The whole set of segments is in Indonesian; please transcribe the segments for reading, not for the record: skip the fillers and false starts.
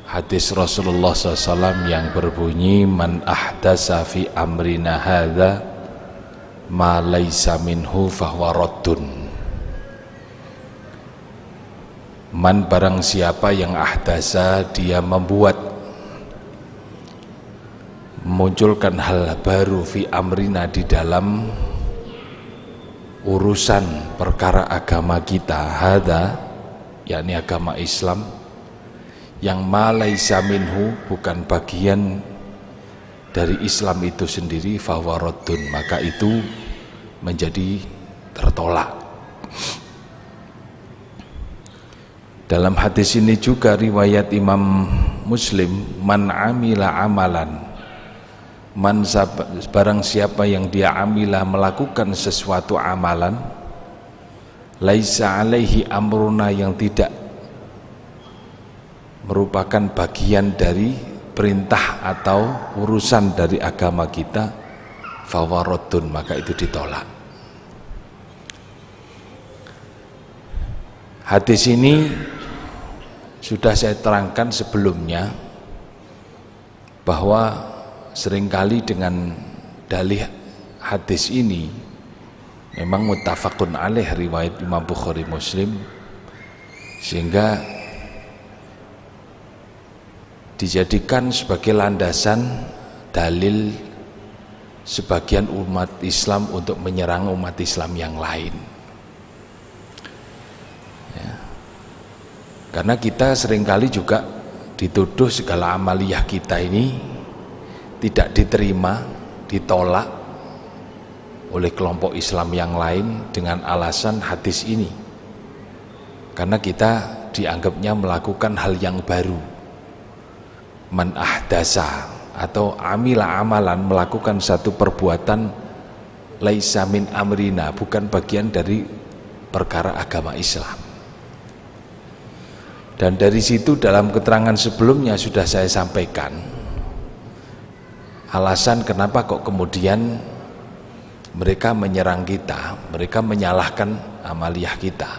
hadis Rasulullah SAW yang berbunyi, man ahdasa fi amrina hadza ma laisa minhu fahuwa raddun. Man, barang siapa yang ahdasa, dia membuat, memunculkan hal baru fi amrina, di dalam urusan perkara agama kita, hadza yakni agama Islam, yang ma laisa minhu, bukan bagian dari Islam itu sendiri, fahuwa raddun, maka itu menjadi tertolak. Dalam hadis ini juga riwayat Imam Muslim, man amila amalan, man, barang siapa yang dia amila, melakukan sesuatu amalan, laisa alaihi amruna, yang tidak merupakan bagian dari perintah atau urusan dari agama kita, fahuwa raddun, maka itu ditolak. Hadis ini sudah saya terangkan sebelumnya, bahwa seringkali dengan dalih hadis ini memang muttafaqun alaih, riwayat Imam Bukhari Muslim, sehingga dijadikan sebagai landasan dalil sebagian umat Islam untuk menyerang umat Islam yang lain. Ya. Karena kita seringkali juga dituduh segala amaliyah kita ini tidak diterima, ditolak oleh kelompok Islam yang lain dengan alasan hadis ini, karena kita dianggapnya melakukan hal yang baru. Man ahdasa, atau amila amalan, melakukan satu perbuatan, laisa min amrina, bukan bagian dari perkara agama Islam. Dan dari situ dalam keterangan sebelumnya sudah saya sampaikan alasan kenapa kok kemudian mereka menyerang kita, mereka menyalahkan amaliyah kita,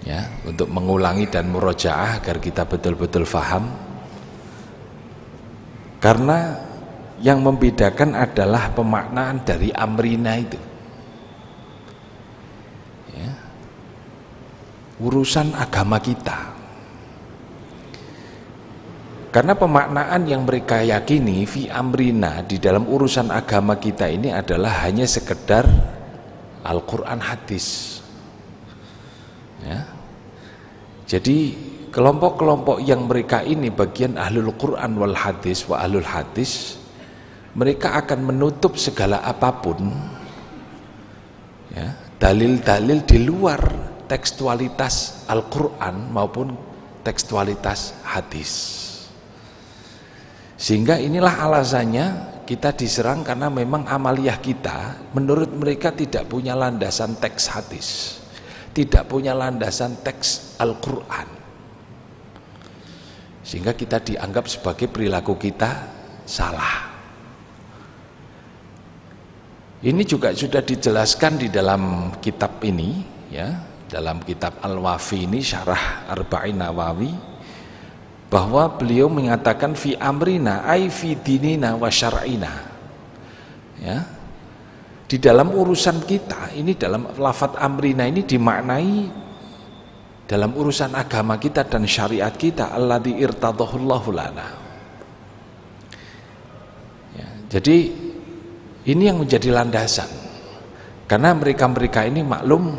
ya, untuk mengulangi dan murojaah agar kita betul-betul faham. Karena yang membedakan adalah pemaknaan dari amrina itu, ya, urusan agama kita. Karena pemaknaan yang mereka yakini fi amrina, di dalam urusan agama kita ini, adalah hanya sekedar Al-Quran, hadis, ya. Jadi kelompok-kelompok yang mereka ini bagian ahlul Quran wal hadis wa ahlul hadis, mereka akan menutup segala apapun, ya, dalil-dalil di luar tekstualitas Al-Quran maupun tekstualitas hadis. Sehingga inilah alasannya kita diserang, karena memang amaliyah kita menurut mereka tidak punya landasan teks hadis, tidak punya landasan teks Al-Quran, sehingga kita dianggap sebagai perilaku kita salah. Ini juga sudah dijelaskan di dalam kitab ini, ya, dalam kitab Al-Wafi ini, Syarah Arba'in Nawawi, bahwa beliau mengatakan fi amrina ay fi dinina wa syar'ina, ya, di dalam urusan kita ini, dalam lafadz amrina ini dimaknai dalam urusan agama kita dan syariat kita, alladzi irtadahullahu lana, ya. Jadi ini yang menjadi landasan, karena mereka-mereka ini maklum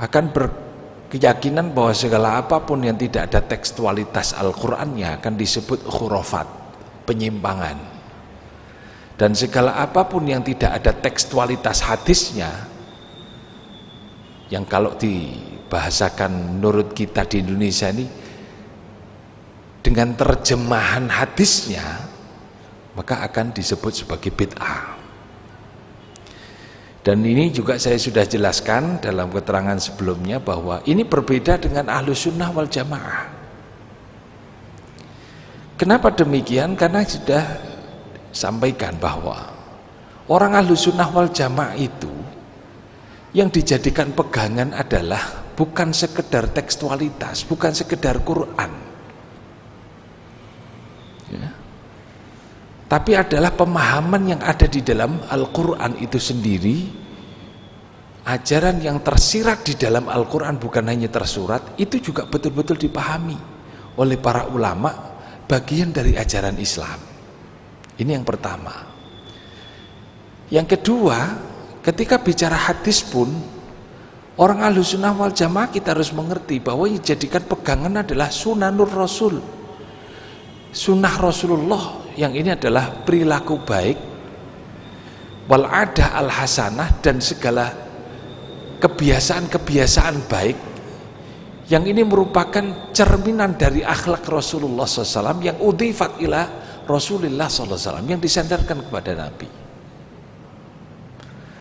akan berkeyakinan bahwa segala apapun yang tidak ada tekstualitas Al-Qur'annya akan disebut khurafat, penyimpangan. Dan segala apapun yang tidak ada tekstualitas hadisnya, yang kalau dibahasakan menurut kita di Indonesia ini dengan terjemahan hadisnya, maka akan disebut sebagai bid'ah. Dan ini juga saya sudah jelaskan dalam keterangan sebelumnya, bahwa ini berbeda dengan Ahlus Sunnah wal Jamaah. Kenapa demikian? Karena sudah sampaikan bahwa orang Ahlus Sunnah wal Jamaah itu yang dijadikan pegangan adalah bukan sekedar tekstualitas, bukan sekedar Quran, ya. Tapi adalah pemahaman yang ada di dalam Al-Quran itu sendiri, ajaran yang tersirat di dalam Al-Quran bukan hanya tersurat, itu juga betul-betul dipahami oleh para ulama, bagian dari ajaran Islam. Ini yang pertama. Yang kedua, ketika bicara hadis pun, orang Ahlussunnah wal Jamaah kita harus mengerti bahwa yang dijadikan pegangan adalah sunanur Rasul, sunnah Rasulullah, yang ini adalah perilaku baik, wal adah al hasanah, dan segala kebiasaan-kebiasaan baik yang ini merupakan cerminan dari akhlak Rasulullah SAW yang udhifat ila Rasulullah SAW, yang disandarkan kepada Nabi.